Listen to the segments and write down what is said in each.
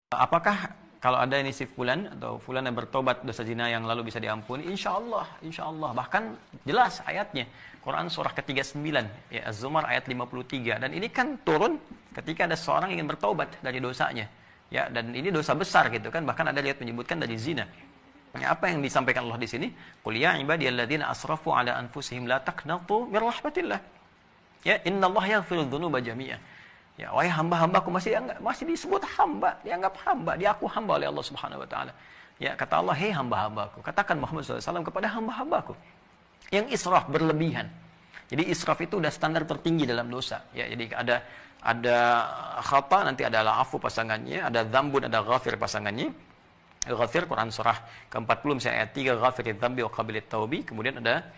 Apakah kalau ada ini si fulan atau fulan yang bertobat dosa zina yang lalu bisa diampuni? Insya Allah, insya Allah. Bahkan jelas ayatnya. Quran surah ke-39, ya, Az-Zumar ayat 53. Dan ini kan turun ketika ada seorang ingin bertobat dari dosanya. Ya, dan ini dosa besar gitu kan. Bahkan ada ayat menyebutkan dari zina. Ya, apa yang disampaikan Allah di sini? Qul ya ibadiyalladzina asrafu ala anfusihim la taqnatu mir rahmatillah. Ya, innallaha yaghfiru dzunuba jami'a. Ya, wahai hamba-hambaku, masih disebut hamba, dianggap hamba, diaku hamba oleh Allah Subhanahu wa taala. Ya, kata Allah, "Hei hamba-hambaku, katakan Muhammad SAW kepada hamba-hambaku yang israf berlebihan." Jadi israf itu udah standar tertinggi dalam dosa. Ya, jadi ada khata, nanti ada afu pasangannya, ada dzambun, ada ghafir pasangannya. Ghafir Quran surah ke-40 misalnya ayat 3, ghafiridzambi dzambi wa qabilit taubi. Kemudian ada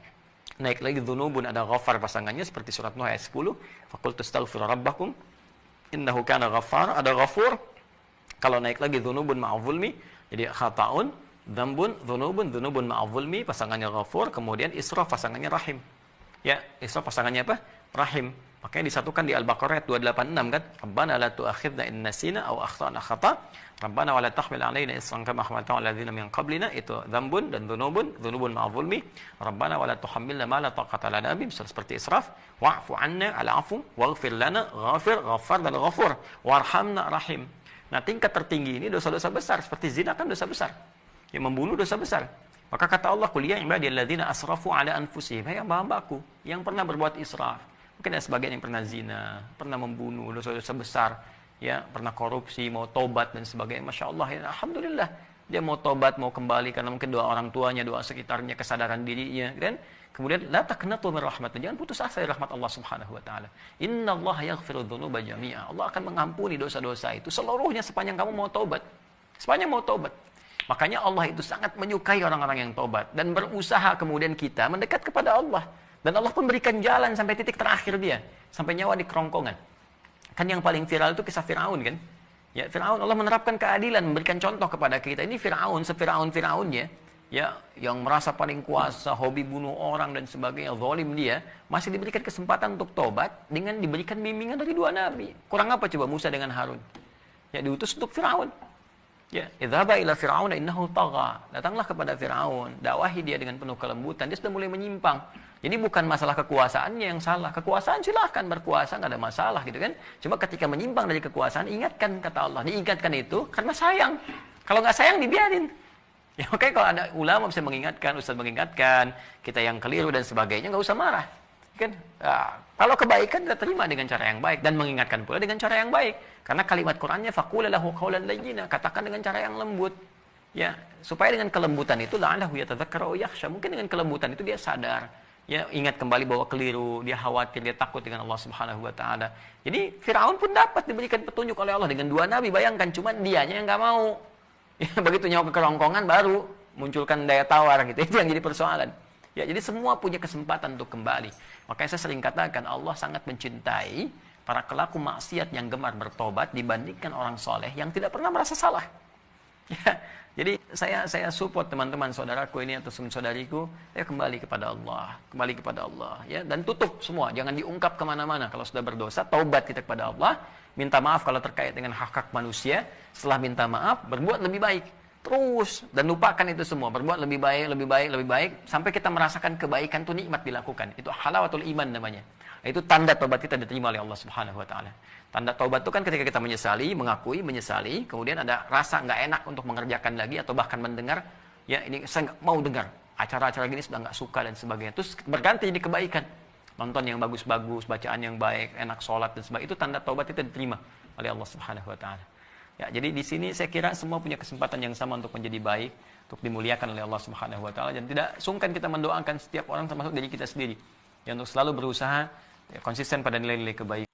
naik lagi dzunubun, ada ghafar pasangannya seperti surat Nuh ayat 10, faqultu astaghfiru rabbakum innahu kana ghaffar. Ada ghafur. Kalau naik lagi dzunubun ma'adzulmi, jadi khata'un, dzambun, dzunubun ma'adzulmi pasangannya ghafur, kemudian israf pasangannya rahim. Ya, israf pasangannya apa? Rahim. Makanya disatukan di Al-Baqarah ayat 286 kan? Rabbana la tu'akhidna in nasina aw akhtana khata'. Rabbana wa la tahmil 'alaina isran kama hamaltahu 'ala ladzina min qablina. Itu dzambun dan dzunubun ma'adzulmi. Rabbana wa la tuhammilna ma la taqata lana bih, seperti israf. Wa'fu 'anna al-'afwu waghfir lana, ghafir, ghaffar dan ghafur. Warhamna rahim. Nah, tingkat tertinggi ini dosa-dosa besar, seperti zina kan dosa besar. Yang membunuh dosa besar. Maka kata Allah, "Qul ya ibadiyalladzina asrafu 'ala anfusihim." Hai hamba-hambaku yang pernah berbuat israf. Mungkin ada sebagian yang pernah zina, pernah membunuh, dosa-dosa besar, ya, pernah korupsi, mau tobat dan sebagainya. Masya Allah, ya, alhamdulillah, dia mau tobat, mau kembali karena mungkin doa orang tuanya, doa sekitarnya, kesadaran dirinya, kan? Kemudian la taqnatu min rahmatillah, jangan putus asa dari rahmat Allah Subhanahu wa taala. Innallaha yaghfiru dzunuba jami'a. Allah akan mengampuni dosa-dosa itu seluruhnya sepanjang kamu mau tobat. Sepanjang mau tobat. Makanya Allah itu sangat menyukai orang-orang yang tobat dan berusaha kemudian kita mendekat kepada Allah. Dan Allah pun berikan jalan sampai titik terakhir dia, sampai nyawa di kerongkongan. Kan yang paling viral itu kisah Firaun kan? Ya, Firaun, Allah menerapkan keadilan, memberikan contoh kepada kita. Ini Firaun, se-Firaun-Firaunnya, ya, yang merasa paling kuasa, hobi bunuh orang dan sebagainya, zalim dia, masih diberikan kesempatan untuk tobat dengan diberikan bimbingan dari dua nabi. Kurang apa coba Musa dengan Harun? Ya, diutus untuk Firaun. Ya, idhaba ila Fir'aun innahu tagha. Datanglah kepada Firaun, dakwahi dia dengan penuh kelembutan. Dia sudah mulai menyimpang. Jadi bukan masalah kekuasaannya yang salah. Kekuasaan silahkan berkuasa, nggak ada masalah gitu kan. Cuma ketika menyimpang dari kekuasaan, ingatkan kata Allah. Diingatkan itu karena sayang. Kalau nggak sayang dibiarin. Ya, oke, kalau ada ulama bisa mengingatkan, ustaz mengingatkan, kita yang keliru dan sebagainya, nggak usah marah. Kan? Nah, kalau kebaikan kita terima dengan cara yang baik dan mengingatkan pula dengan cara yang baik. Karena kalimat Qur'annya faqul lahu qawlan layyina, katakan dengan cara yang lembut. Ya, supaya dengan kelembutan itu la'allahu yatadzakkaru aw yakhsha. Mungkin dengan kelembutan itu dia sadar. Ya, ingat kembali bahwa keliru, dia khawatir, dia takut dengan Allah Subhanahu wa taala. Jadi Firaun pun dapat diberikan petunjuk oleh Allah dengan dua nabi, bayangkan, cuman dianya yang enggak mau. Ya, begitu nyawa ke kerongkongan baru munculkan daya tawar gitu. Itu yang jadi persoalan. Ya, jadi semua punya kesempatan untuk kembali. Makanya saya sering katakan Allah sangat mencintai para pelaku maksiat yang gemar bertobat dibandingkan orang soleh yang tidak pernah merasa salah. Ya, jadi saya support teman-teman saudaraku ini atau saudariku, ya kembali kepada Allah, ya, dan tutup semua, jangan diungkap kemana-mana. Kalau sudah berdosa, taubat kita kepada Allah, minta maaf kalau terkait dengan hak-hak manusia. Setelah minta maaf, berbuat lebih baik. Terus dan lupakan itu semua, berbuat lebih baik sampai kita merasakan kebaikan itu nikmat dilakukan. Itu halawatul iman namanya. Itu tanda taubat kita diterima oleh Allah Subhanahu wa taala. Tanda taubat itu kan ketika kita menyesali, mengakui, menyesali, kemudian ada rasa nggak enak untuk mengerjakan lagi atau bahkan mendengar, ya ini saya nggak mau dengar. Acara-acara gini sudah nggak suka dan sebagainya. Terus berganti jadi kebaikan. Nonton yang bagus-bagus, bacaan yang baik, enak sholat dan sebagainya. Itu tanda taubat kita diterima oleh Allah Subhanahu wa taala. Ya, jadi di sini saya kira semua punya kesempatan yang sama untuk menjadi baik, untuk dimuliakan oleh Allah Subhanahu wa taala, dan tidak sungkan kita mendoakan setiap orang termasuk diri kita sendiri. Ya, untuk selalu berusaha ya, konsisten pada nilai-nilai kebaikan.